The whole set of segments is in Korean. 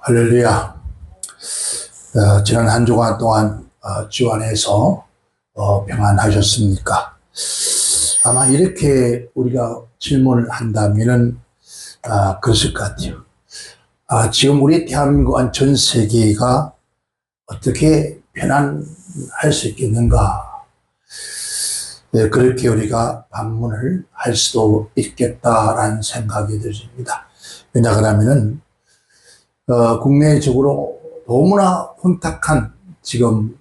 할렐루야. 지난 한 주간 동안 주 안에서 평안하셨습니까? 아마 이렇게 우리가 질문을 한다면은 그랬을 것 같아요. 지금 우리 대한민국 전 세계가 어떻게 편안할 수 있겠는가? 그렇게 우리가 반문을 할 수도 있겠다라는 생각이 들습니다. 왜냐 그러면은 국내적으로 너무나 혼탁한 지금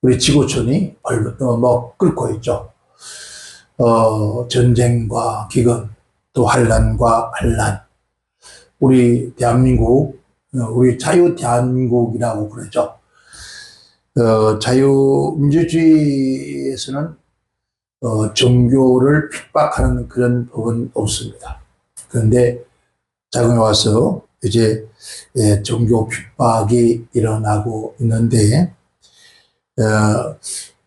우리 지구촌이 끓고 있죠. 전쟁과 기근, 또 환란과 환란. 우리 대한민국, 우리 자유 대한민국이라고 그러죠. 자유민주주의에서는 종교를 핍박하는 그런 법은 없습니다. 그런데 자금에 와서 이제 종교 핍박이 일어나고 있는데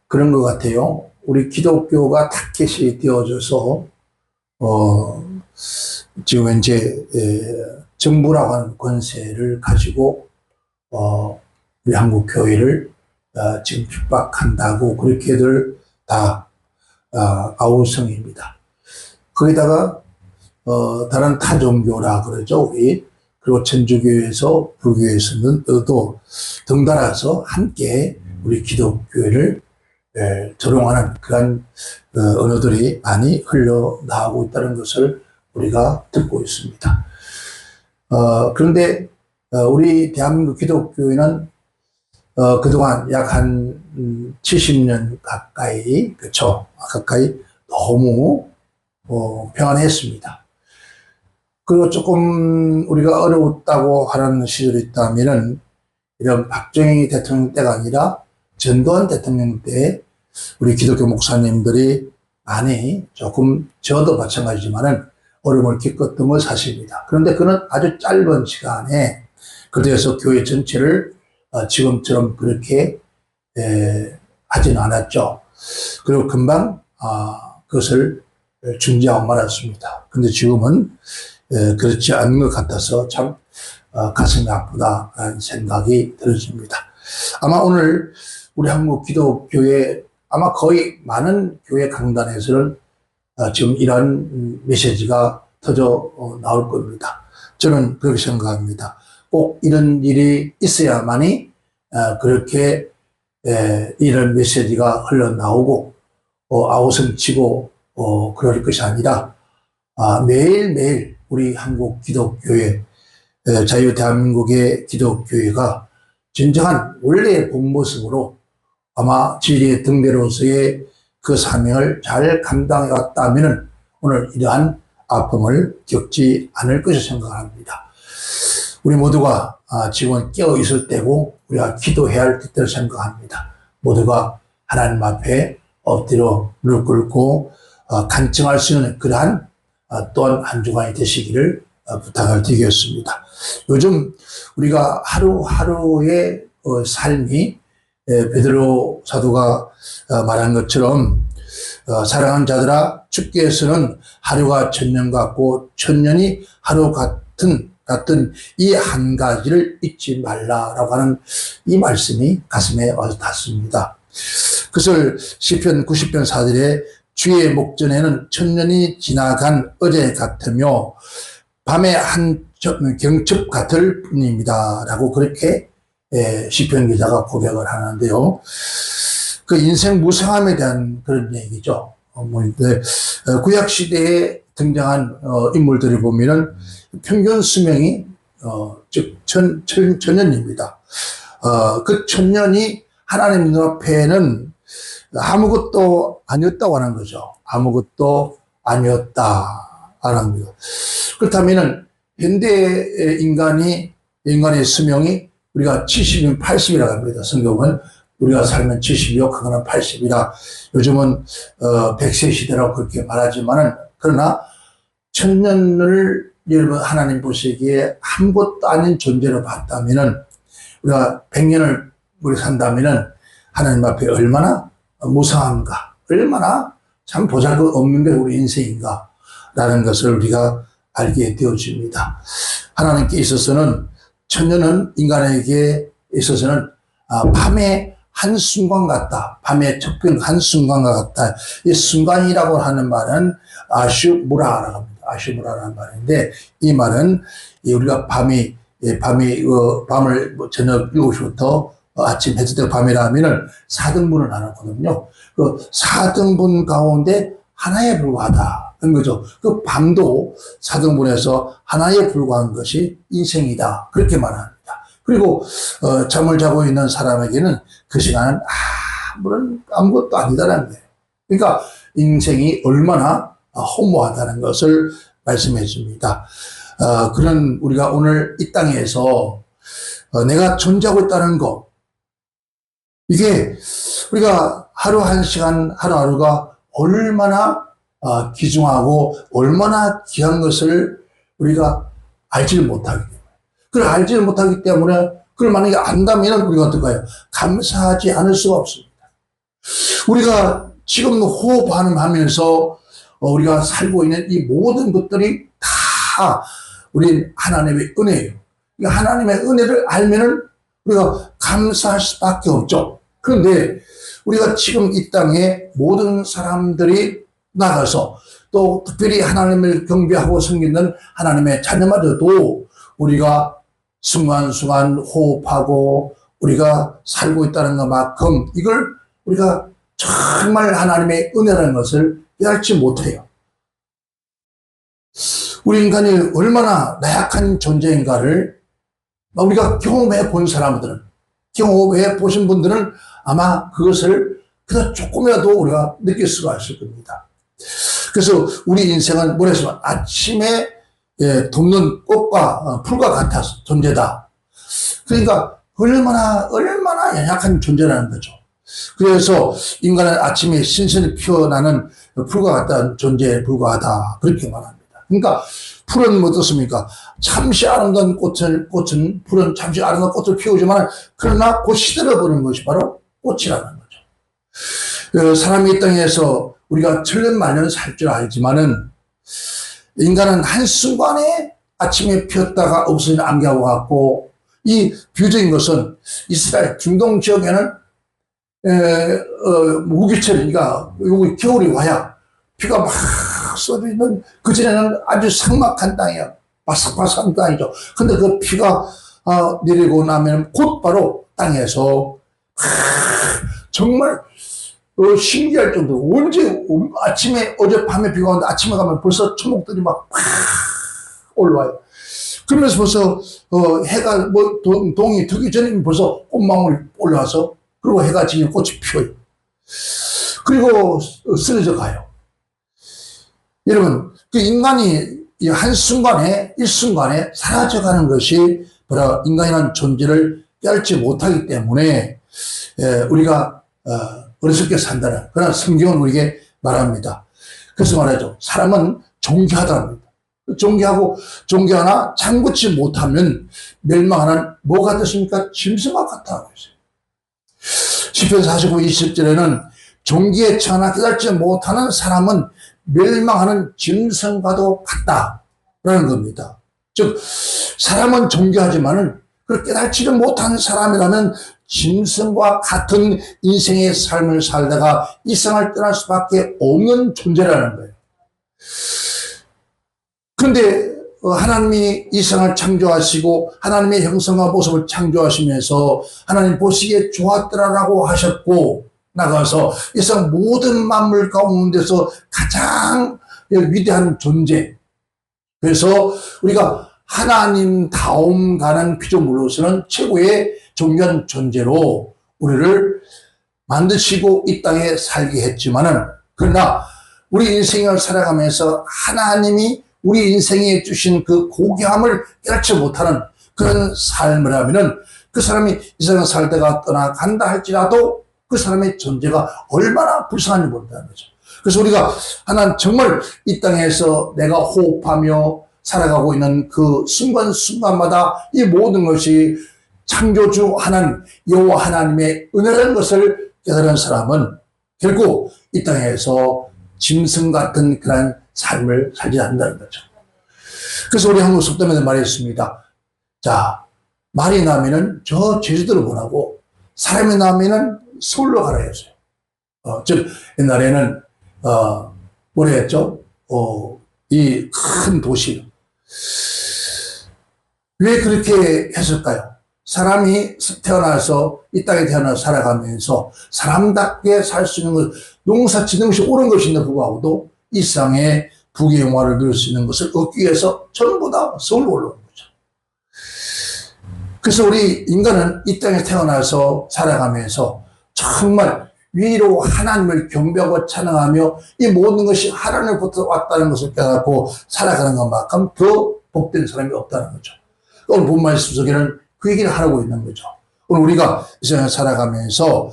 그런 것 같아요. 우리 기독교가 타켓이 되어져서 지금 이제 정부라고 하는 권세를 가지고 우리 한국 교회를 지금 핍박한다고 그렇게들 다 아우성입니다. 거기다가 다른 타종교라 그러죠, 우리. 그리고 천주교에서, 불교에서는 또 덩달아서 함께 우리 기독교회를 조롱하는 그런 언어들이 많이 흘러나오고 있다는 것을 우리가 듣고 있습니다. 그런데 우리 대한민국 기독교회는 그동안 약 한 70년 가까이, 그렇죠? 가까이 너무 평안했습니다. 그리고 조금 우리가 어려웠다고 하는 시절이 있다면은 이런 박정희 대통령 때가 아니라 전두환 대통령 때 우리 기독교 목사님들이 많이 조금 저도 마찬가지지만은 어려움을 겪었던 건 사실입니다. 그런데 그는 아주 짧은 시간에 그래서 교회 전체를 지금처럼 그렇게 하진 않았죠. 그리고 금방 그것을 중지하고 말았습니다. 근데 지금은 그렇지 않은 것 같아서 참 가슴이 아프다라는 생각이 들어집니다. 아마 오늘 우리 한국 기독교회 아마 거의 많은 교회 강단에서는 지금 이런 메시지가 터져 나올 겁니다. 저는 그렇게 생각합니다. 꼭 이런 일이 있어야만이 그렇게 이런 메시지가 흘러나오고 아우성치고 그럴 것이 아니라 매일매일 우리 한국 기독교회, 자유 대한민국의 기독교회가 진정한 원래의 본 모습으로 아마 진리의 등대로서의 그 사명을 잘 감당해 왔다면 오늘 이러한 아픔을 겪지 않을 것을 생각합니다. 우리 모두가 지금 깨어 있을 때고 우리가 기도해야 할 때를 생각합니다. 모두가 하나님 앞에 엎드려 무릎 꿇고 간청할 수 있는 그러한 또한 한 주간이 되시기를 부탁을 드리겠습니다. 요즘 우리가 하루하루의 삶이 베드로 사도가 말한 것처럼 사랑하는 자들아 주께서는 하루가 천년 같고 천년이 하루 같은 이 한 가지를 잊지 말라라고 하는 이 말씀이 가슴에 와서 닿습니다. 그것을 시편 90편 4절에 주의 목전에는 천년이 지나간 어제 같으며 밤의 한 경첩 같을 뿐입니다 라고 그렇게 시편 기자가 고백을 하는데요. 그 인생 무상함에 대한 그런 얘기죠. 구약시대에 등장한 인물들을 보면은 평균 수명이 즉 천년입니다. 그 천년이 하나님 눈앞에는 아무것도 아니었다고 하는 거죠. 아무것도 아니었다라는 거. 그렇다면은 현대 인간의 수명이 우리가 70이면 80이라고 합니다. 성경은 우리가 살면 70이요, 그거는 80이라. 요즘은 100세 시대라고 그렇게 말하지만은 그러나 천년을 여러분 하나님 보시기에 아무것도 아닌 존재로 봤다면은 우리가 100년을 우리 산다면은 하나님 앞에 얼마나 무상한가, 얼마나 참 보잘것없는 게 우리 인생인가 라는 것을 우리가 알게 되어집니다. 하나님께 있어서는 천년은 인간에게 있어서는 밤의 한순간 같다. 밤의 접근 한순간과 같다. 이 순간이라고 하는 말은 아슈무라라고 합니다. 아슈무라라는 말인데, 이 말은 우리가 밤을 저녁 7시부터 아침 해질 때 밤이라 하면은 4등분을 나눴거든요. 그 4등분 가운데 하나에 불과하다. 그런 거죠. 그 밤도 4등분에서 하나에 불과한 것이 인생이다. 그렇게 말합니다. 그리고 잠을 자고 있는 사람에게는 그 시간은 아무것도 아니다라는 거예요. 그러니까 인생이 얼마나 허무하다는 것을 말씀해 줍니다. 그런 우리가 오늘 이 땅에서 내가 존재하고 있다는 것, 이게 우리가 하루 한 시간 하루하루가 얼마나 귀중하고 얼마나 귀한 것을 우리가 알지를 못하기 때문에, 그걸 알지를 못하기 때문에 그걸 만약에 안다면 우리가 어떨까요? 감사하지 않을 수가 없습니다. 우리가 지금 호흡하면서 우리가 살고 있는 이 모든 것들이 다 우리 하나님의 은혜예요. 하나님의 은혜를 알면은 우리가 감사할 수밖에 없죠. 그런데 우리가 지금 이 땅에 모든 사람들이 나가서 또 특별히 하나님을 경배하고 섬기는 하나님의 자녀마저도 우리가 순간순간 호흡하고 우리가 살고 있다는 것만큼 이걸 우리가 정말 하나님의 은혜라는 것을 깨닫지 못해요. 우리 인간이 얼마나 나약한 존재인가를 우리가 경험해 본 사람들은, 경험해 보신 분들은 아마 그것을 그냥 조금이라도 우리가 느낄 수가 있을 겁니다. 그래서 우리 인생은 뭐랬으면 아침에 돋는 꽃과 풀과 같아서 존재다. 그러니까 얼마나 연약한 존재라는 거죠. 그래서 인간은 아침에 신선히 피어나는 풀과 같다는 존재에 불과하다. 그렇게 말합니다. 그러니까 풀은 어떻습니까? 잠시 아름다운 풀은 잠시 아름다운 꽃을 피우지만 그러나 곧 시들어버리는 것이 바로 꽃이라는 거죠. 사람이 이 땅에서 우리가 천년만년 살 줄 알지만은 인간은 한순간에 아침에 피었다가 없어지는 안개와 같고, 이 비유적인 것은 이스라엘 중동 지역에는 우기철이니까 여기 겨울이 와야 비가 막 쏟아지는, 그전에는 아주 삭막한 땅이야. 바삭바삭한 땅이죠. 근데 그 비가 내리고 나면 곧바로 땅에서 정말 신기할 정도로 언제 아침에 어젯밤에 비가 오는데 아침에 가면 벌써 초목들이 막 올라와요. 그러면서 벌써 해가 동이 뜨기 전에 벌써 꽃망울이 올라와서, 그리고 해가 지면 꽃이 피어요. 그리고 쓰러져 가요. 여러분, 그 인간이 이 한순간에 일순간에 사라져가는 것이 바로 인간이라는 존재를 깨닫지 못하기 때문에 우리가 어리석게 산다는 그런 성경은 우리에게 말합니다. 그래서 말하죠. 사람은 존귀하다는 겁니다. 존귀하나 장구치 못하면 멸망하는 뭐가 됐습니까? 짐승과 같다고 했어요. 시편 49, 20절에는 존귀에 처하나 깨닫지 못하는 사람은 멸망하는 짐승과도 같다라는 겁니다. 즉 사람은 존귀하지만은 그걸 깨닫지를 못하는 사람이라면 짐승과 같은 인생의 삶을 살다가 이 세상을 떠날 수밖에 없는 존재라는 거예요. 그런데 하나님이 이 세상을 창조하시고 하나님의 형상과 모습을 창조하시면서 하나님 보시기에 좋았더라라고 하셨고, 나가서 이 세상 모든 만물 가운데서 가장 위대한 존재, 그래서 우리가 하나님다움 가는 피조물로서는 최고의 존귀한 존재로 우리를 만드시고 이 땅에 살게 했지만은, 그러나 우리 인생을 살아가면서 하나님이 우리 인생에 주신 그 고귀함을 깨닫지 못하는 그런 삶을 하면은 그 사람이 이 세상 살다가 떠나간다 할지라도 그 사람의 존재가 얼마나 불쌍한지 모른다는 거죠. 그래서 우리가 하나님 정말 이 땅에서 내가 호흡하며 살아가고 있는 그 순간순간마다 이 모든 것이 창조주 하나님, 여호와 하나님의 은혜라는 것을 깨달은 사람은 결국 이 땅에서 짐승 같은 그런 삶을 살지 않는다는 거죠. 그래서 우리 한국 속담에도 말이 있습니다. 자, 말이 나면은 저 제주도를 보라고, 사람이 나면은 서울로 가라 했어요. 즉, 옛날에는, 뭐라 했죠? 이 큰 도시. 왜 그렇게 했을까요? 사람이 태어나서, 이 땅에 태어나서 살아가면서 사람답게 살 수 있는 것, 농사 짓는 것이 옳은 것인데 불구하고도 이 세상에 부귀영화를 누릴 수 있는 것을 얻기 위해서 전부 다 서울로 올라오는 거죠. 그래서 우리 인간은 이 땅에 태어나서 살아가면서 정말 위로 하나님을 경배하고 찬양하며 이 모든 것이 하나님으로부터 왔다는 것을 깨닫고 살아가는 것만큼 더 복된 사람이 없다는 거죠. 오늘 본 말씀 속에는 그 얘기를 하고 있는 거죠. 오늘 우리가 이 세상에 살아가면서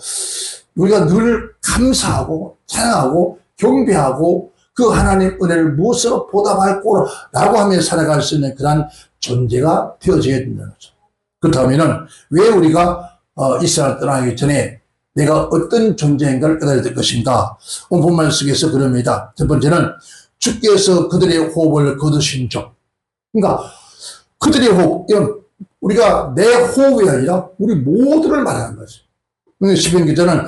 우리가 늘 감사하고 찬양하고 경배하고 그 하나님 은혜를 무엇으로 보답할 거라고 하며 살아갈 수 있는 그런 존재가 되어져야 된다는 거죠. 그렇다면 왜 우리가 이 세상을 떠나기 전에 내가 어떤 존재인가를 깨달아야 될 것인가? 오늘 본말 속에서 그럽니다. 첫 번째는 주께서 그들의 호흡을 거두신 적. 그러니까 그들의 호흡, 이건 우리가 내 호흡이 아니라 우리 모두를 말하는 거죠. 시편 기자는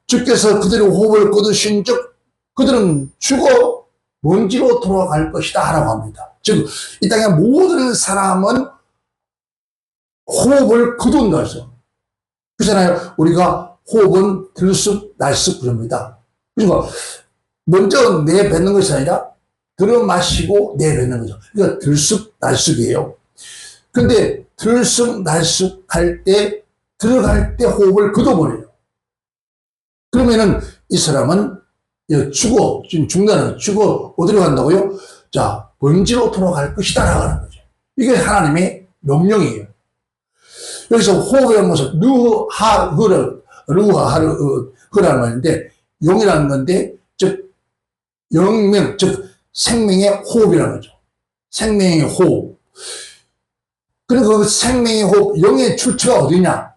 주께서 그들의 호흡을 거두신 적 그들은 죽어 먼지로 돌아갈 것이다 라고 합니다. 즉 이 땅의 모든 사람은 호흡을 거둔다 해서 그렇잖아요. 우리가 호흡은 들쑥 날쑥 그럽니다. 그러니까 먼저 내뱉는 것이 아니라 들어 마시고 내뱉는 거죠. 그러니까 들쑥 날쑥이에요. 근데 들쑥 날쑥 할 때 들어갈 때 호흡을 거둬버려요. 그러면은 이 사람은 죽어, 지금 죽는다는, 죽어, 어디로 간다고요? 자, 먼지로 돌아갈 것이다 라고 하는 거죠. 이게 하나님의 명령이에요. 여기서 호흡이라는 것은 루하르라는 말인데, 영이라는 건데, 즉, 영명, 즉, 생명의 호흡이라는 거죠. 생명의 호흡. 그리고 그 생명의 호흡, 영의 출처가 어디냐?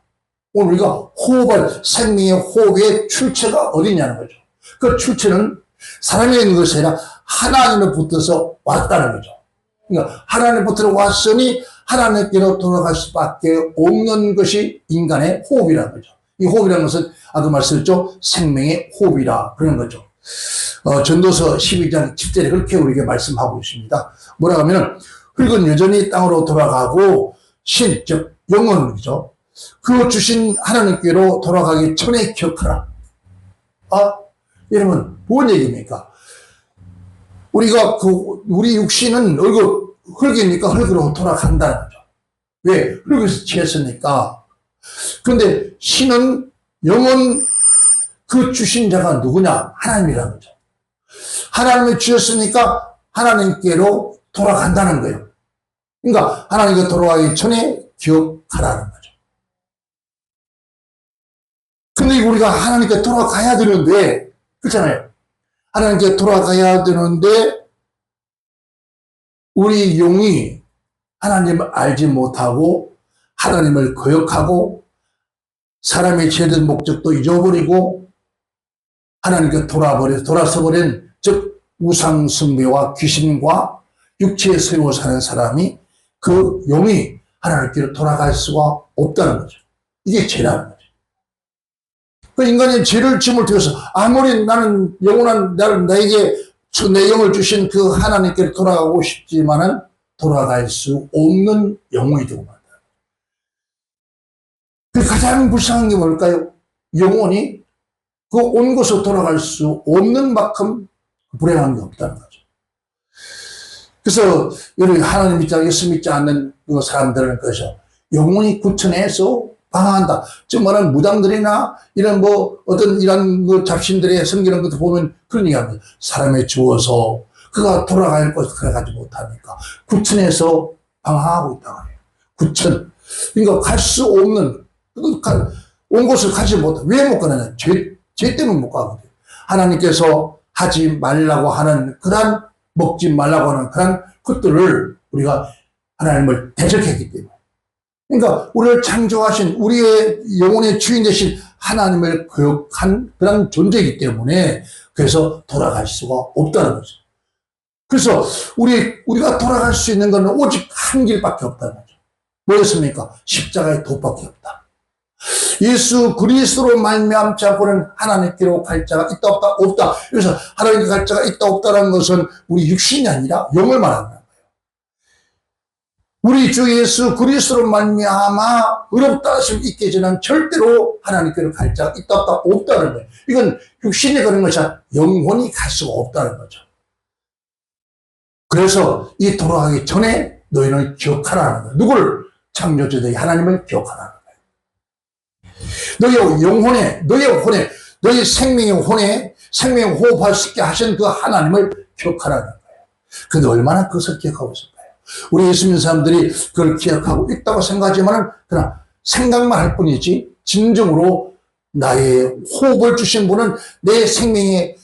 오늘 우리가 호흡을, 생명의 호흡의 출처가 어디냐는 거죠. 그 출처는 사람에 있는 것이 아니라 하나님으로부터서 왔다는 거죠. 그러니까 하나님부터 왔으니 하나님께로 돌아갈 수밖에 없는 것이 인간의 호흡이라는 거죠. 이 호흡이라는 것은 아까 말씀드렸죠. 생명의 호흡이라 그런 거죠. 전도서 12장 10절에 그렇게 우리에게 말씀하고 있습니다. 뭐라 하면은 흙은 여전히 땅으로 돌아가고 신, 즉 영혼이죠. 그 주신 하나님께로 돌아가기 전에 기억하라. 여러분, 뭔 얘기입니까? 우리가 우리 육신은 흙이니까 흙으로 돌아간다는 거죠. 왜? 흙에서 지었으니까. 그런데 신은 영혼 그 주신 자가 누구냐? 하나님이라는 거죠. 하나님이 주셨으니까 하나님께로 돌아간다는 거예요. 그러니까 하나님께 돌아가기 전에 기억하라는 거죠. 근데 우리가 하나님께 돌아가야 되는데, 그렇잖아요. 하나님께 돌아가야 되는데, 우리 영이 하나님을 알지 못하고, 하나님을 거역하고, 사람의 죄된 목적도 잊어버리고, 하나님께 돌아서버린, 즉, 우상숭배와 귀신과 육체에 세워 사는 사람이 그 영이 하나님께로 돌아갈 수가 없다는 거죠. 이게 죄라는 거죠. 그 인간이 죄를 짐을 들여서 아무리 나는 영원한 나에게 내 영을 주신 그 하나님께로 돌아가고 싶지만은 돌아갈 수 없는 영혼이 되고 만다. 그 가장 불쌍한 게 뭘까요? 영혼이 그 온 곳으로 돌아갈 수 없는 만큼 불행한 게 없다는 거죠. 그래서 여러분 하나님 믿지 않고 예수 믿지 않는 그 사람들은 그래서 영혼이 구천에서 방황한다. 즉 말하는 무당들이나 이런 어떤 이런 잡신들의 섬기는 것도 보면 그런 얘기 합니다. 사람에 주어서 그가 돌아갈 곳을 가지 못하니까 구천에서 방황하고 있다고 해요. 구천. 그러니까 갈 수 없는 온 곳을 가지 못해. 왜 못 가느냐? 죄 때문에 못 가거든요. 하나님께서 하지 말라고 하는 그런 먹지 말라고 하는 그런 것들을 우리가 하나님을 대적했기 때문에. 그러니까 우리를 창조하신 우리의 영혼의 주인 되신 하나님을 거역한 그런 존재이기 때문에 그래서 돌아갈 수가 없다는 거죠. 그래서 우리가 돌아갈 수 있는 것은 오직 한 길밖에 없다는 거죠. 뭐였습니까? 십자가의 도밖에 없다. 예수 그리스도로 말미암지 않고는 하나님께로 갈 자가 있다 없다 없다. 그래서 하나님께 갈 자가 있다 없다는 것은 우리 육신이 아니라 영을 말하는 거예요. 우리 주 예수 그리스도로 말미암아 의롭다 하심을 있게 되는 절대로 하나님께로 갈 자가 있다 없다 없다는 거예요. 이건 육신이 그런 것이 아니라 영혼이 갈 수가 없다는 거죠. 그래서 이 돌아가기 전에 너희는 기억하라는 거예요. 누구를? 창조주 너희 하나님을 기억하라는 거예요. 너희 영혼에, 너희 혼에, 너희 생명의 혼에 생명 호흡할 수 있게 하신 그 하나님을 기억하라는 거예요. 근데 얼마나 그것을 기억하고 있을까요? 우리 예수 믿는 사람들이 그걸 기억하고 있다고 생각하지만 그냥 생각만 할 뿐이지 진정으로 나의 호흡을 주신 분은 내 생명의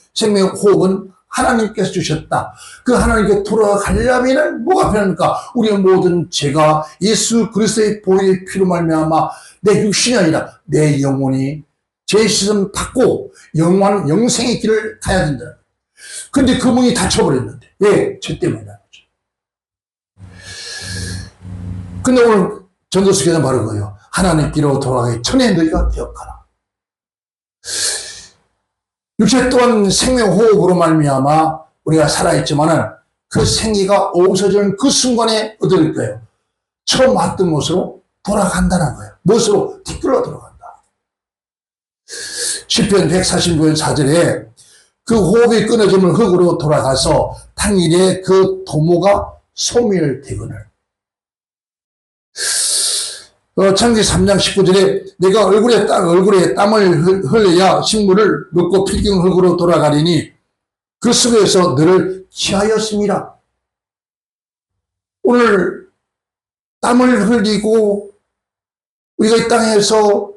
호흡은 하나님께서 주셨다. 그 하나님께 돌아가려면 뭐가 필요합니까? 우리의 모든 죄가 예수 그리스도의 보혈의 피로 말미암아 내 육신이 아니라 내 영혼이 죄 씻음 받고 영원한 영생의 길을 가야 된다. 근데 그 문이 닫혀버렸는데 왜? 죄 때문이라는 거죠. 근데 오늘 전도서에는 바로 그거예요. 하나님께로 돌아가기 전에 너희가 기억하라. 육체 또한 생명호흡으로 말미암아 우리가 살아있지만은 그 생기가 없어지는 그 순간에 어떨 거예요? 처음 왔던 곳으로 돌아간다는 거예요. 무엇으로? 뒷길로 돌아간다. 시편 149편 4절에 그 호흡이 끊어지면 흙으로 돌아가서 당일에 그 도모가 소멸되거늘. 창세기 3장 19절에 내가 얼굴에 땀을 흘려야 식물을 먹고 필경 흙으로 돌아가리니 그 속에서 너를 취하였음이라. 오늘 땀을 흘리고 우리가 이 땅에서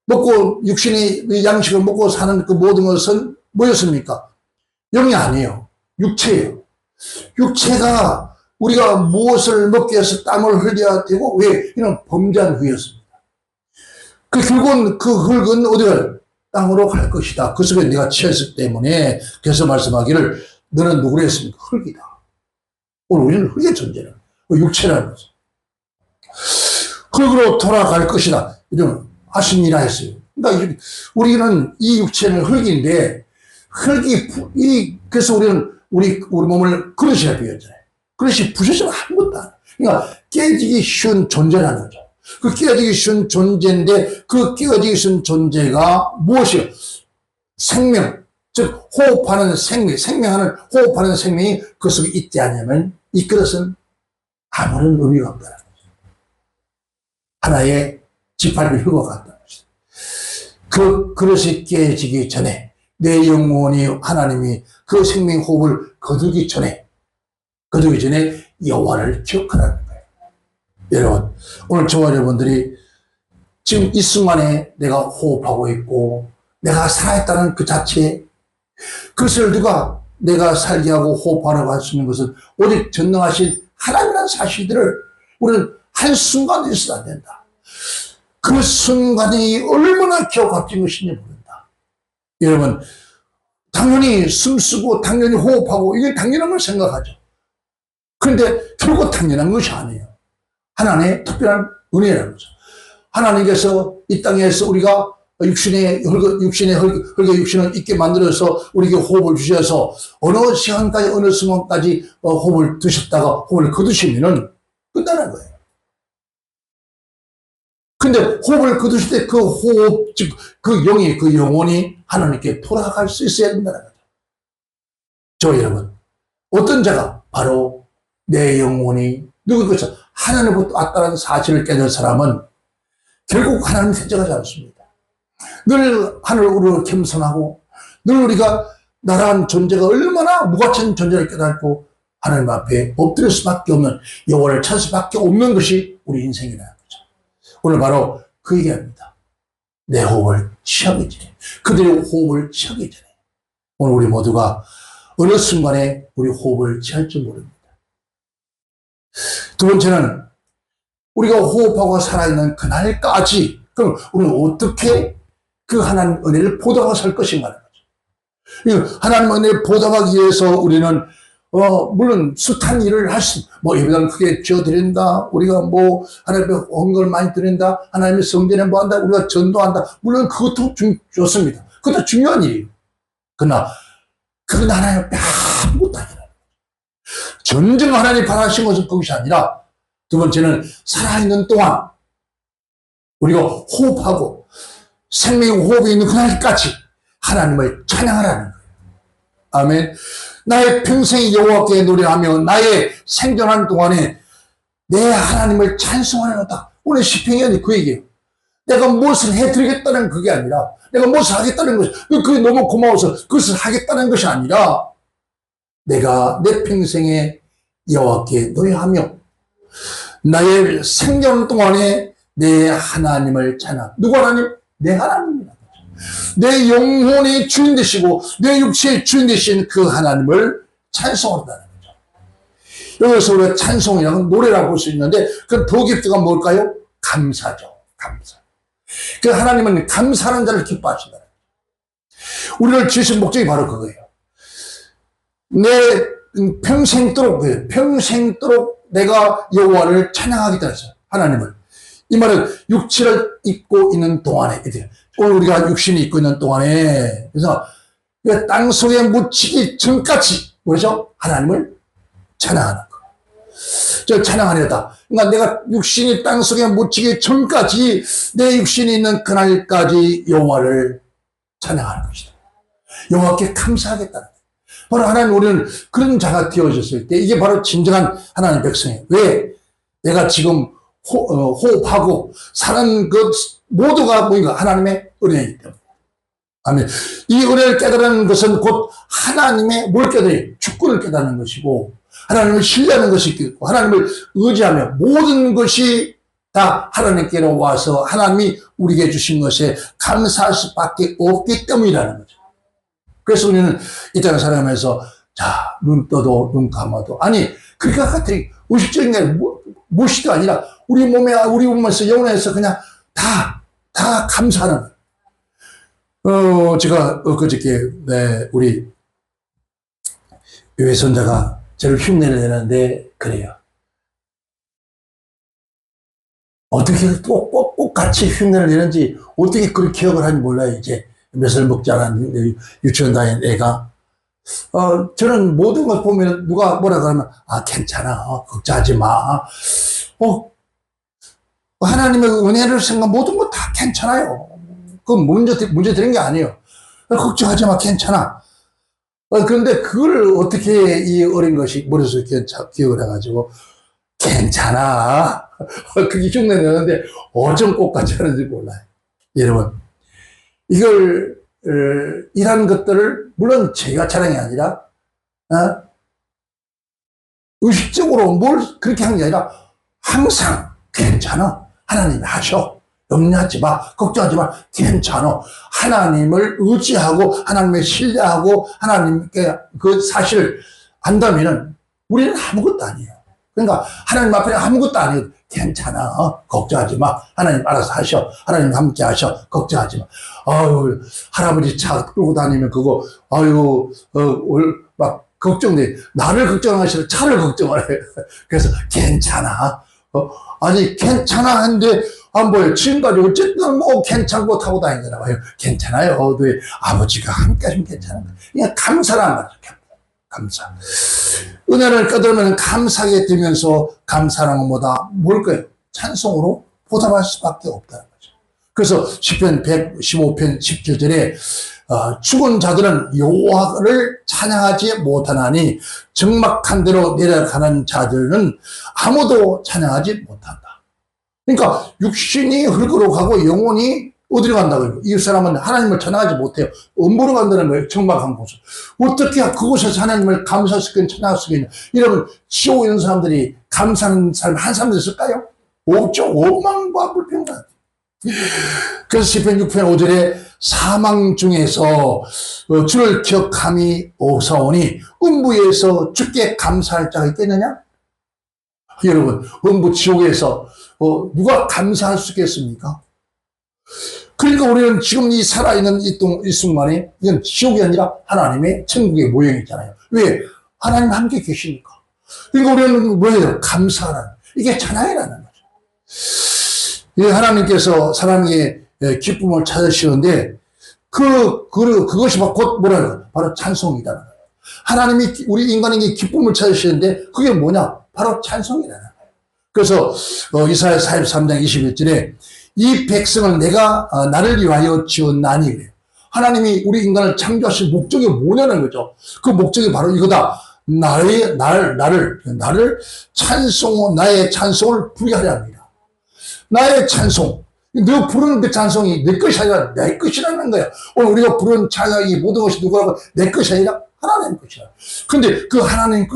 먹고 육신의 양식을 먹고 사는 그 모든 것은 뭐였습니까? 영이 아니에요. 육체예요. 육체가 우리가 무엇을 먹기 위해서 땀을 흘려야 되고 왜? 이런 범죄한 후였습니다. 결국은 그 흙은 어디를? 땅으로 갈 것이다. 그 속에 내가 취했기 때문에 그래서 말씀하기를 너는 누구를 했습니까? 흙이다. 오늘 우리는 흙의 존재는 육체라는 거죠. 흙으로 돌아갈 것이다. 이런 하시니라 했어요. 그러니까 우리는 이 육체는 흙인데 그래서 우리는 우리 몸을 그릇이라 비웠잖아요. 그릇이 부서지면 아무것도 안 해요. 그러니까 깨지기 쉬운 존재라는 거죠. 그 깨지기 쉬운 존재인데 그 깨지기 쉬운 존재가 무엇이에요? 생명, 즉 호흡하는 호흡하는 생명이 그 속에 있지 않으면 이 그릇은 아무런 의미가 없다는 거죠. 하나의 지팡이 흙과 같다는 거죠. 그 그릇이 깨지기 전에 내 영혼이 하나님이 그 생명 호흡을 거두기 전에 여호와를 기억하라는 거예요. 여러분, 오늘 저와 여러분들이 지금 이 순간에 내가 호흡하고 있고 내가 살아있다는 그 자체, 그것을 내가 살게 하고 호흡하라고 할 수 있는 것은 오직 전능하신 하나님이라는 사실들을 우리는 한순간도 있어도 안 된다. 그 순간이 얼마나 기억 값진 것인지 모른다. 여러분, 당연히 숨쉬고 당연히 호흡하고 이게 당연한 걸 생각하죠. 그런데 결국 당연한 것이 아니에요. 하나님의 특별한 은혜라는 거죠. 하나님께서 이 땅에서 우리가 육신의 육신을 있게 만들어서 우리에게 호흡을 주셔서 어느 시간까지 어느 순간까지 호흡을 두셨다가 호흡을 거두시면은 끝나는 거예요. 근데 호흡을 거두실 때 그 호흡, 즉 그 영혼이 하나님께 돌아갈 수 있어야 된다는 거죠. 저 여러분, 어떤 자가 바로 내 영혼이 누구겠어? 하나님부터 왔다는 사실을 깨달은 사람은 결국 하나님 생각하지 않습니다. 늘 하늘으로 겸손하고 늘 우리가 나라는 존재가 얼마나 무가치한 존재를 깨닫고 하나님 앞에 엎드릴 수밖에 없는, 여호와를 찾을 수밖에 없는 것이 우리 인생이라는 거죠. 오늘 바로 그 얘기합니다. 내 호흡을 취하기 전에, 그들의 호흡을 취하기 전에 오늘 우리 모두가 어느 순간에 우리 호흡을 취할 줄 모릅니다. 두 번째는 우리가 호흡하고 살아있는 그날까지 그럼 우리는 어떻게 그 하나님 은혜를 보답하고 살 것인가 하는 거죠. 하나님 은혜를 보답하기 위해서 우리는 물론 숱한 일을 할 수, 예배당을 크게 지어드린다. 우리가 하나님의 헌금을 많이 드린다. 하나님의 성전에 한다. 우리가 전도한다. 물론 그것도 좋습니다. 그것도 중요한 일이에요. 그러나, 그건 하나님 앞에 아무것도 아니라. 전정 하나님 바라신 것은 그것이 아니라, 두 번째는 살아있는 동안, 우리가 호흡하고, 생명의 호흡이 있는 그날까지 하나님을 찬양하라는 거예요. 아멘. 나의 평생 여호와께 노래하며 나의 생존하는 동안에 내 하나님을 찬송하려다. 오늘 시편이 그 얘기예요. 내가 무엇을 해드리겠다는 그게 아니라, 내가 무엇을 하겠다는 것이, 그게 너무 고마워서 그것을 하겠다는 것이 아니라, 내가 내 평생에 여호와께 노래하며 나의 생존 동안에 내 하나님을 찬양. 누구 하나님? 내 하나님입니다. 내 영혼의 주인 되시고 내 육체의 주인 되신 그 하나님을 찬송한다는 거죠. 여기서 우리가 찬송이라는 노래라고 볼 수 있는데 그 더 깊이가 뭘까요? 감사죠. 감사. 그 하나님은 감사하는 자를 기뻐하신다. 우리를 지으신 목적이 바로 그거예요. 내 평생도록 내가 여호와를 찬양하겠다 해서 하나님을. 이 말은 육체를 입고 있는 동안에, 오늘 우리가 육신이 입고 있는 동안에, 그래서 땅 속에 묻히기 전까지, 뭐죠? 하나님을 찬양하는 거. 저 찬양하려다. 그러니까 내가 육신이 땅 속에 묻히기 전까지, 내 육신이 있는 그날까지 여호와를 찬양하는 것이다. 여호와께 감사하겠다는 거예요. 바로 하나님, 우리는 그런 자가 되어졌을 때, 이게 바로 진정한 하나님의 백성이에요. 왜? 내가 지금 호흡하고 사는 그 모두가 뭔가 하나님의 은혜이기 때문에. 아멘. 이 은혜를 깨달은 것은 곧 하나님의 뭘 깨달아요? 주권을 깨닫는 것이고, 하나님을 신뢰하는 것이 있고, 하나님을 의지하며 모든 것이 다 하나님께로 와서 하나님이 우리에게 주신 것에 감사할 수밖에 없기 때문이라는 거죠. 그래서 우리는 이 땅을 살아가면서 자, 눈 떠도 눈 감아도, 아니 그러니까 같은 의식적인 게 무엇이도 아니라 우리 몸에서 영혼에서 그냥 다 감사하는 거예요. 제가 엊그저께 우리 외손자가 저를 흉내를 내는데 그래요. 어떻게 꼭 같이 흉내를 내는지 어떻게 그런 기억을 하는지 몰라요. 이제 몇 살 먹지 않았는데 유치원 다니는 애가. 저는 모든 걸 보면 누가 뭐라 그러면 괜찮아, 걱정하지 마. 하나님의 은혜를 생각 모든 거 다 괜찮아요. 그건 문제 되는 게 아니에요. 걱정하지 마, 괜찮아. 그런데 그걸 어떻게 이 어린 것이 머릿속에 기억을 해가지고 괜찮아. 그게 흉내내는데 어쩜 꼭같이 하는지 몰라요. 여러분, 이런 것들을 물론 제가 자랑이 아니라 의식적으로 뭘 그렇게 하는 게 아니라 항상 괜찮아. 하나님이 하셔. 염려하지 마. 걱정하지 마. 괜찮아. 하나님을 의지하고 하나님을 신뢰하고 하나님께 그 사실을 안다면은 우리는 아무것도 아니에요. 그러니까 하나님 앞에 아무것도 아니에요. 괜찮아. 걱정하지 마. 하나님 알아서 하셔. 하나님 함께 하셔. 걱정하지 마. 할아버지 차 끌고 다니면 그거, 막 걱정돼. 나를 걱정하시라 차를 걱정하래. 그래서 괜찮아. 아니, 괜찮아. 한데, 안 보여. 지금까지 어쨌든 괜찮고 타고 다니잖아. 괜찮아요. 네. 아버지가 함께 하시면 괜찮은 거야. 그냥 감사란 말이야. 감사. 은혜를 깨달으면 감사하게 되면서 감사하는 것보다 뭘까요? 찬송으로 보답할 수밖에 없다는 거죠. 그래서 시편 115편 17절에 죽은 자들은 여호와를 찬양하지 못하나니 적막한 대로 내려가는 자들은 아무도 찬양하지 못한다. 그러니까 육신이 흙으로 가고 영혼이 어디로 간다고요? 이 사람은 하나님을 찬양하지 못해요. 음부로 간다는 거예요. 적막한 곳을. 어떻게 그곳에서 하나님을 감사할 수 있겠냐, 찬양할 수 있겠냐. 여러분, 지옥에 있는 사람들이 감사하는 사람 한 사람도 있을까요? 없죠. 원망과 불평만. 그래서 시편 6편 5절에 사망 중에서 주를 기억함이 없사오니 음부에서 주께 감사할 자가 있겠느냐? 여러분, 음부 지옥에서 누가 감사할 수 있겠습니까? 그러니까 우리는 지금 이 살아있는 이 순간에 이건 지옥이 아니라 하나님의 천국의 모형이잖아요. 왜? 하나님 함께 계시니까. 그러니까 우리는 뭐예요? 감사하는. 이게 찬양이라는 거죠. 이 하나님께서 사람에게 기쁨을 찾으시는데, 그것이 곧 뭐라요? 바로 찬송이라는 거예요. 하나님이 우리 인간에게 기쁨을 찾으시는데, 그게 뭐냐? 바로 찬송이라는 거예요. 그래서, 이사야 43장 21절에, 이 백성을 내가 나를 위하여 지었나니 그래요. 하나님이 우리 인간을 창조하신 목적이 뭐냐는 거죠. 그 목적이 바로 이거다. 나의 찬송을 부르게 하려 합니다. 나의 찬송. 너 부르는 그 찬송이 내 것이 아니라 내 것이라는 거야. 오늘 우리가 부르는 찬양이 모든 것이 누구라고? 내 것이 아니라 하나님 것이라. 근데 그 하나님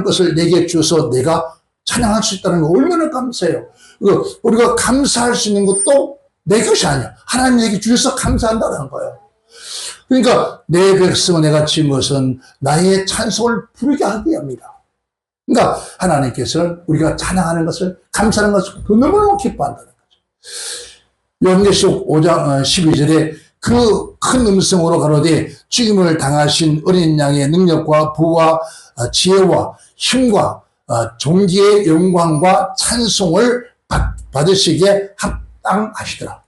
것을 내게 주어서 내가 찬양할 수 있다는 거 얼마나 감사해요. 우리가 감사할 수 있는 것도 내 것이 아니야. 하나님에게 주셔서 감사한다는 거예요. 그러니까 내 백성을 내가 지은 것은 나의 찬송을 부르게 하기 위함이다. 그러니까 하나님께서는 우리가 찬양하는 것을, 감사하는 것을 너무너무 기뻐한다는 거죠. 요한계시록 5장 12절에 그 큰 음성으로 가로되 죽임을 당하신 어린 양의 능력과 부와 지혜와 힘과 존귀의 영광과 찬송을 받으시기에 합당하시더라.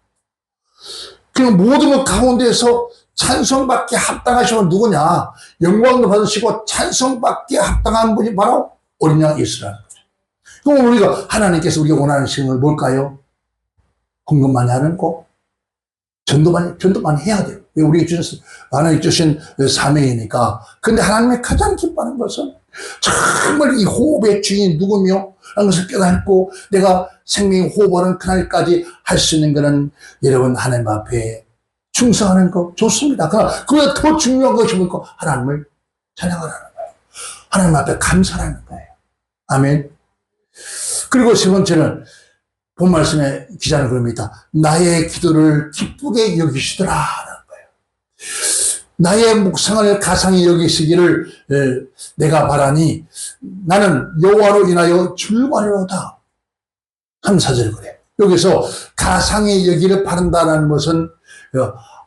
그 모든 것 가운데서 찬송받기에 합당하신 분 누구냐? 영광도 받으시고 찬송받기에 합당한 분이 바로 어린 양 예수라는 거죠. 그럼 우리가 하나님께서 우리가 원하는 신을 뭘까요? 헌금 많이 하는 거, 전도 많이 해야 돼요. 왜 우리가 하나님 주신 사명이니까. 근데 하나님이 가장 기뻐하는 것은 정말 이 호흡의 주인이 누구며 라는 것을 깨닫고 내가 생명의 호흡하는 그날까지 할 수 있는 것은 여러분 하나님 앞에 충성하는 거 좋습니다. 그러나 그보다 더 중요한 것이 뭘까? 하나님을 찬양하라는 거예요. 하나님 앞에 감사하는 거예요. 아멘. 그리고 세 번째는 본 말씀에 기자는 그럽니다. 나의 기도를 기쁘게 여기시더라라는 거예요. 나의 묵상을 가상히 여기시기를 내가 바라니 나는 여호와로 인하여 즐거워하리로다. 3, 4절 그래. 여기서 가상히 여기를 바란다는 것은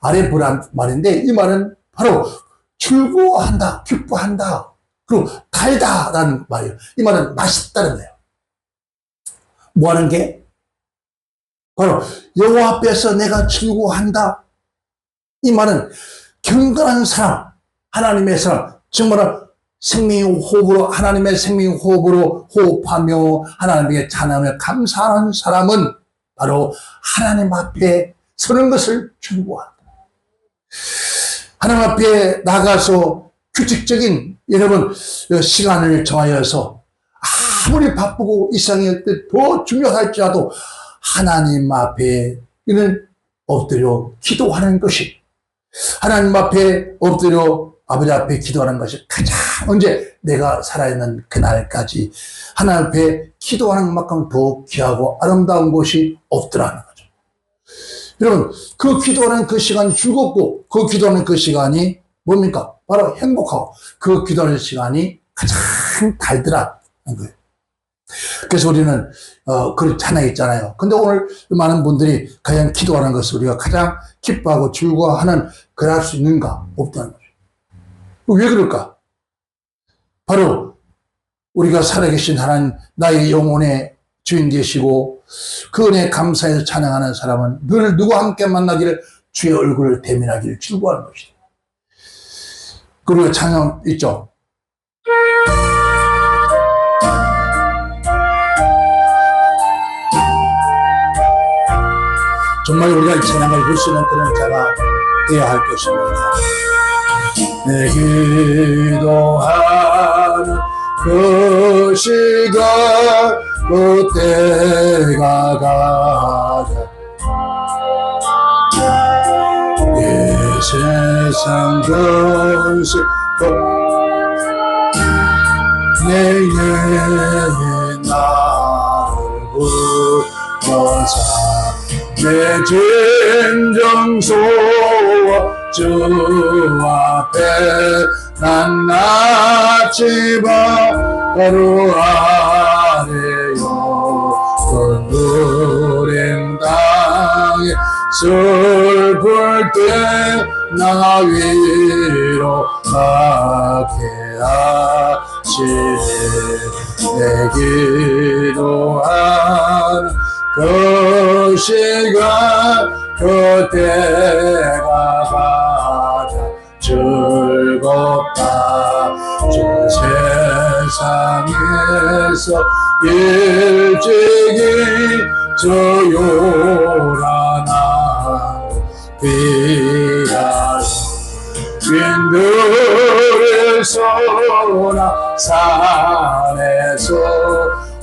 아래 보란 말인데 이 말은 바로 즐거워한다, 기뻐한다, 그리고 달다라는 말이에요. 이 말은 맛있다는 거예요. 뭐 하는 게? 바로 여호와 앞에서 내가 즐거워한다. 이 말은 경건한 사람, 하나님의 사람, 정말 생명의 호흡으로, 하나님의 생명의 호흡으로 호흡하며 하나님에게 찬양을 감사하는 사람은 바로 하나님 앞에 서는 것을 즐거워한다. 하나님 앞에 나가서 규칙적인 여러분 시간을 정하여서 아무리 바쁘고 이 세상에 더 중요할지라도 하나님 앞에 이는 엎드려 기도하는 것이, 하나님 앞에 엎드려 아버지 앞에 기도하는 것이 가장 언제 내가 살아있는 그날까지 하나님 앞에 기도하는 만큼 더 귀하고 아름다운 것이 없더라는 거죠. 여러분, 그 기도하는 그 시간이 즐겁고 그 기도하는 그 시간이 뭡니까? 바로 행복하고 그 기도하는 시간이 가장 달더라는 거예요. 그래서 우리는 그런 찬양이 있잖아요. 근데 오늘 많은 분들이 과연 기도하는 것을 우리가 가장 기뻐하고 즐거워하는 그럴 수 있는가? 없다는 거죠. 왜 그럴까? 바로 우리가 살아계신 하나님, 나의 영혼의 주인 되시고 그 은혜에 감사해서 찬양하는 사람은 늘 누구와 함께 만나기를 주의 얼굴을 대면하기를 즐거워하는 것이다. 그리고 찬양 있죠. 정말 우리가 이 찬양을 볼 수 있는 그런 자가 되어야 할 것입니다. 내 기도하는 그 시간 그 때가 가자 이 세상 전시 내게 나를 불러사 내 진정소와 주 앞에 난 나치바 바로 아래요 건드린 땅에 슬플 때 나 위로 가게 내 기도한 그 시간 그때가 가장 즐겁다. 저 세상에서 일찍이 저 요란한 비가 윈들을 쏘나 산에서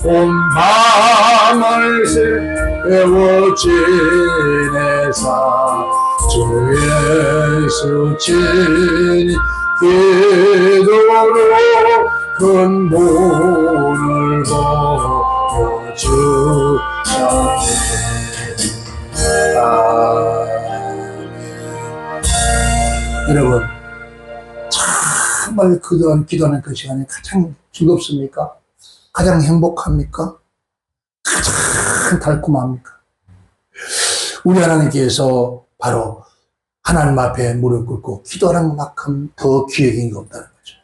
온 밤을 세워 지내사 주 예수 친히 기도로 큰 돈을 보여주셨네. 여러분, 정말 기도하는 그 시간이 가장 즐겁습니까? 가장 행복합니까? 가장 달콤합니까? 우리 하나님께서 바로 하나님 앞에 무릎 꿇고 기도하는 만큼 더 귀한 게 없다는 거죠.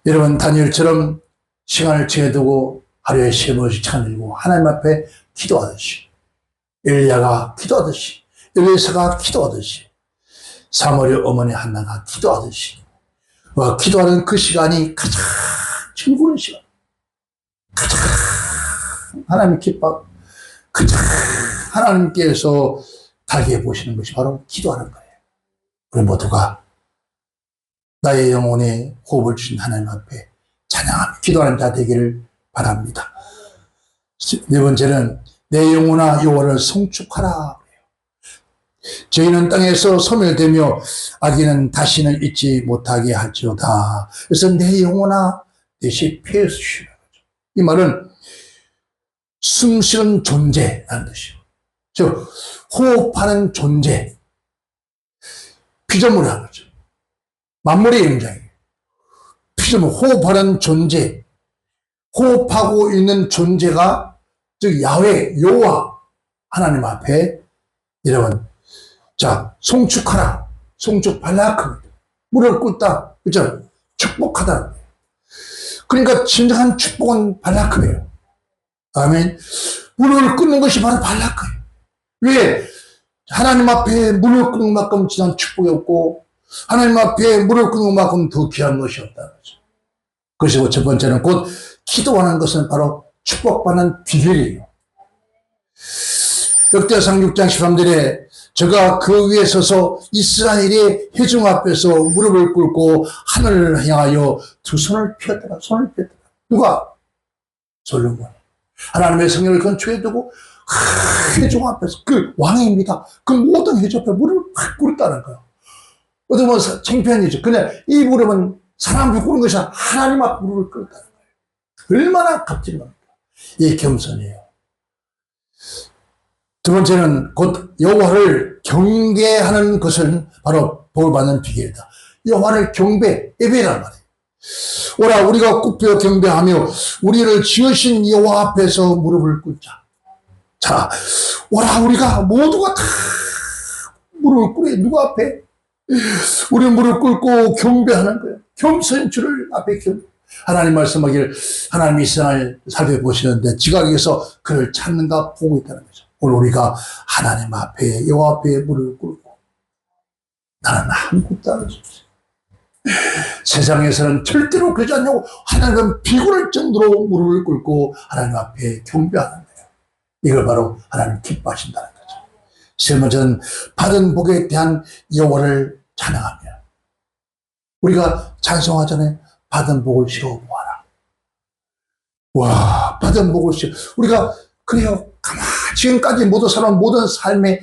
여러분, 다니엘처럼 시간을 정해두고 하루에 3번씩 찬들고 하나님 앞에 기도하듯이, 엘리야가 기도하듯이, 엘리사가 기도하듯이, 사무엘 어머니 한나가 기도하듯이, 기도하는 그 시간이 가장 즐거운 시간, 가장 하나님 기뻐, 가장 하나님께서 달게 보시는 것이 바로 기도하는 거예요. 우리 모두가 나의 영혼에 호흡을 주신 하나님 앞에 찬양하며 기도하는 자 되기를 바랍니다. 네 번째는 내 영혼아 여호와를 송축하라. 저희는 땅에서 소멸되며 악인은 다시는 잊지 못하게 할지어다. 그래서 내 영혼아 대시 피해 주시는 거죠. 이 말은 숨쉬는 존재라는 뜻이에요. 즉 호흡하는 존재, 피조물이라는 거죠. 만물의 영장이에요. 피조물, 호흡하는 존재, 호흡하고 있는 존재가 즉 야훼, 여호와 하나님 앞에 여러분, 자, 송축하라. 송축 발라크. 무릎을 꿇다. 그죠? 축복하다. 그러니까 진정한 축복은 발라크예요. 아멘. 무릎을 꿇는 것이 바로 발라크예요. 왜? 하나님 앞에 무릎을 꿇는 만큼 진정한 축복이 없고 하나님 앞에 무릎을 꿇는 만큼 더 귀한 것이 없다는 거죠. 그것이고 첫 번째는 곧 기도하는 것은 바로 축복받는 비결이에요. 역대상 6장 13절에 저가 그 위에 서서 이스라엘의 회중 앞에서 무릎을 꿇고 하늘을 향하여 두 손을 펴더라. 손을 펴더라. 누가? 솔로몬. 하나님의 성령을 건축해 두고 회중 앞에서 그 왕입니다. 그 모든 회중 앞에 무릎을 팍 꿇었다는 거예요. 어떻게 보면 창피한 일이죠. 그냥 이 무릎은 사람 앞에 꿇는 것이 아니라 하나님 앞에 무릎을 꿇었다는 거예요. 얼마나 값진 겁니까? 이 겸손이에요. 두 번째는 곧 여호와를 경배하는 것은 바로 복을 받는 비결이다. 여호와를 경배, 예배란 말이에요. 오라 우리가 굽혀 경배하며 우리를 지으신 여호와 앞에서 무릎을 꿇자. 자, 오라 우리가 모두가 다 무릎을 꿇어요. 누구 앞에? 우리 무릎 꿇고 경배하는 거예요. 겸손히 주를 앞에 하나님 말씀하기를 하나님이 이 세상을 살펴보시는데 지각에서 그를 찾는가 보고 있다는 거죠. 오늘 우리가 하나님 앞에 여호와 앞에 무릎을 꿇고 나는 아무것도 안 했어. 세상에서는 절대로 그러지 않냐고 하나님은 비굴할 정도로 무릎을 꿇고 하나님 앞에 경배하는 거예요. 이걸 바로 하나님 기뻐하신다는 거죠. 세 번째는 받은 복에 대한 여호와를 찬양하며 우리가 찬송하잖아요. 받은 복을 세워보아라. 와, 받은 복을 우리가 그래요. 가만히 지금까지 모두 살아온 모든 삶에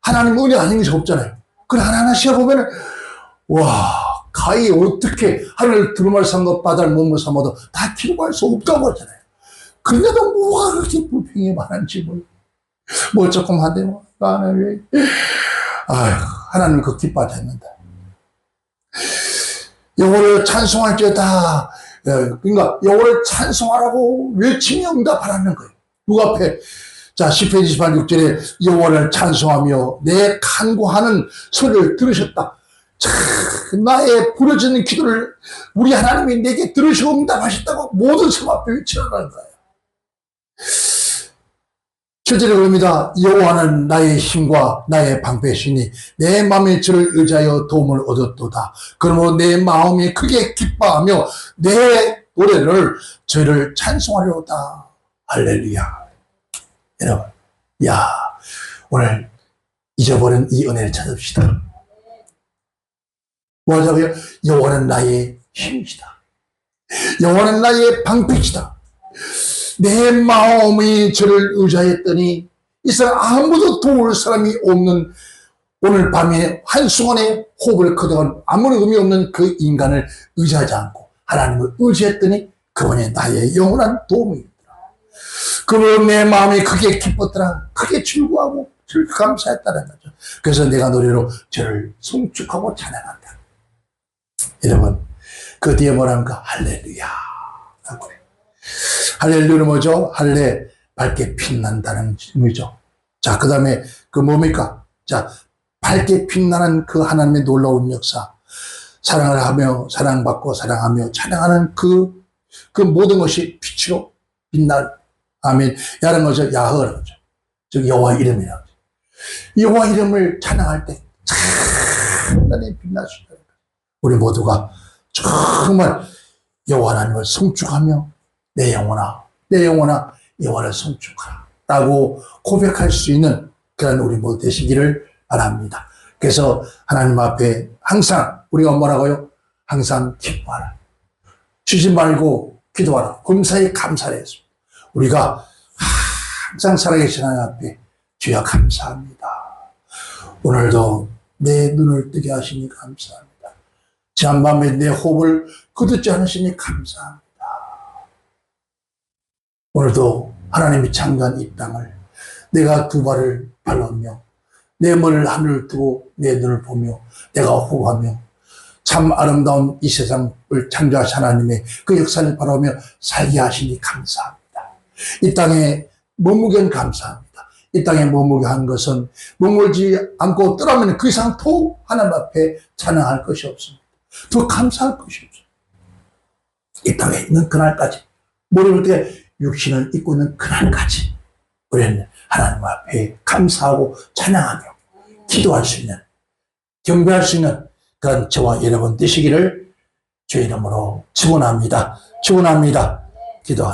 하나님 은혜 아닌 것이 없잖아요. 그걸 하나하나 시험보면 와, 가히 어떻게 하늘을 두루마리 삼은 것 바다를 몸을 삼아도 다 기록할 수 없다고 하잖아요. 그런데도 뭐가 그렇게 불평이 많은지 뭐 조금 한데 뭐 나는 왜 하나님 그 기뻐하지 않는다. 여호와를 찬송할지어다. 그러니까 여호와를 찬송하라고 외치며 응답하라는 거예요. 누구 앞에? 자, 시편 28, 6절에 여호와를 찬송하며 내 간구하는 소리를 들으셨다. 참, 나의 부르짖는 기도를 우리 하나님이 내게 들으시고 응답하셨다고 모든 성 앞에 외치라는 거예요. 7절에 그럽니다. 여호와는 나의 힘과 나의 방패시니 내 마음의 저를 의지하여 도움을 얻었도다. 그러므로 내 마음이 크게 기뻐하며 내 노래를 저를 찬송하려다. 할렐루야. 여러분, 야, 오늘 잊어버린 이 은혜를 찾읍시다. 뭐 하자고요? 여호와는 나의 힘이시다. 여호와는 나의 방패시다. 내 마음이 저를 의지하였더니 이 사람 아무도 도울 사람이 없는 오늘 밤에 한순간에 호흡을 거둬간 아무런 의미 없는 그 인간을 의지하지 않고 하나님을 의지했더니 그분이 나의 영원한 도움이더라. 그러므로 내 마음이 크게 기뻤더라. 크게 즐거워하고 감사했다는 거죠. 그래서 내가 노래로 저를 송축하고 찬양한다. 여러분, 그 뒤에 뭐랍니까? 할렐루야. 할렐루야는 뭐죠? 할례, 밝게 빛난다는 의미죠. 자, 그 다음에 그 뭡니까? 자, 밝게 빛나는 그 하나님의 놀라운 역사. 사랑을 하며, 사랑받고, 사랑하며, 찬양하는 그 모든 것이 빛으로 빛날, 아멘. 야라는 거죠. 야허라는 거죠. 즉, 여호와 이름이라는 거죠. 여호와 이름을 찬양할 때, 찬란히 빛날 수 있다. 우리 모두가 정말 여호와 하나님을 송축하며, 내 영혼아 여호와를 송축하라 라고 고백할 수 있는 그런 우리 모두 되시기를 바랍니다. 그래서 하나님 앞에 항상 우리가 뭐라고요? 항상 기뻐하라. 쉬지 말고 기도하라. 범사에 감사를 했습니다. 우리가 항상 살아계신 하나님 앞에 주여 감사합니다. 오늘도 내 눈을 뜨게 하시니 감사합니다. 지난밤에 내 호흡을 거두지 않으시니 감사합니다. 오늘도 하나님이 창조한 이 땅을 내가 두 발을 밟으며 내 머리를 하늘을 두고 내 눈을 보며 내가 호흡하며 참 아름다운 이 세상을 창조하신 하나님의 그 역사를 바라보며 살게 하시니 감사합니다. 이 땅에 머무긴 감사합니다. 이 땅에 머무게 한 것은 머물지 않고 떠나면 그 이상 더 하나님 앞에 찬양할 것이 없습니다. 더 감사할 것이 없습니다. 이 땅에 있는 그날까지 머리를 때 육신을 입고 있는 그날까지 우리는 하나님 앞에 감사하고 찬양하며 기도할 수 있는, 경배할 수 있는 그런 저와 여러분 되시기를 주의 이름으로 축원합니다. 축원합니다. 기도합니다.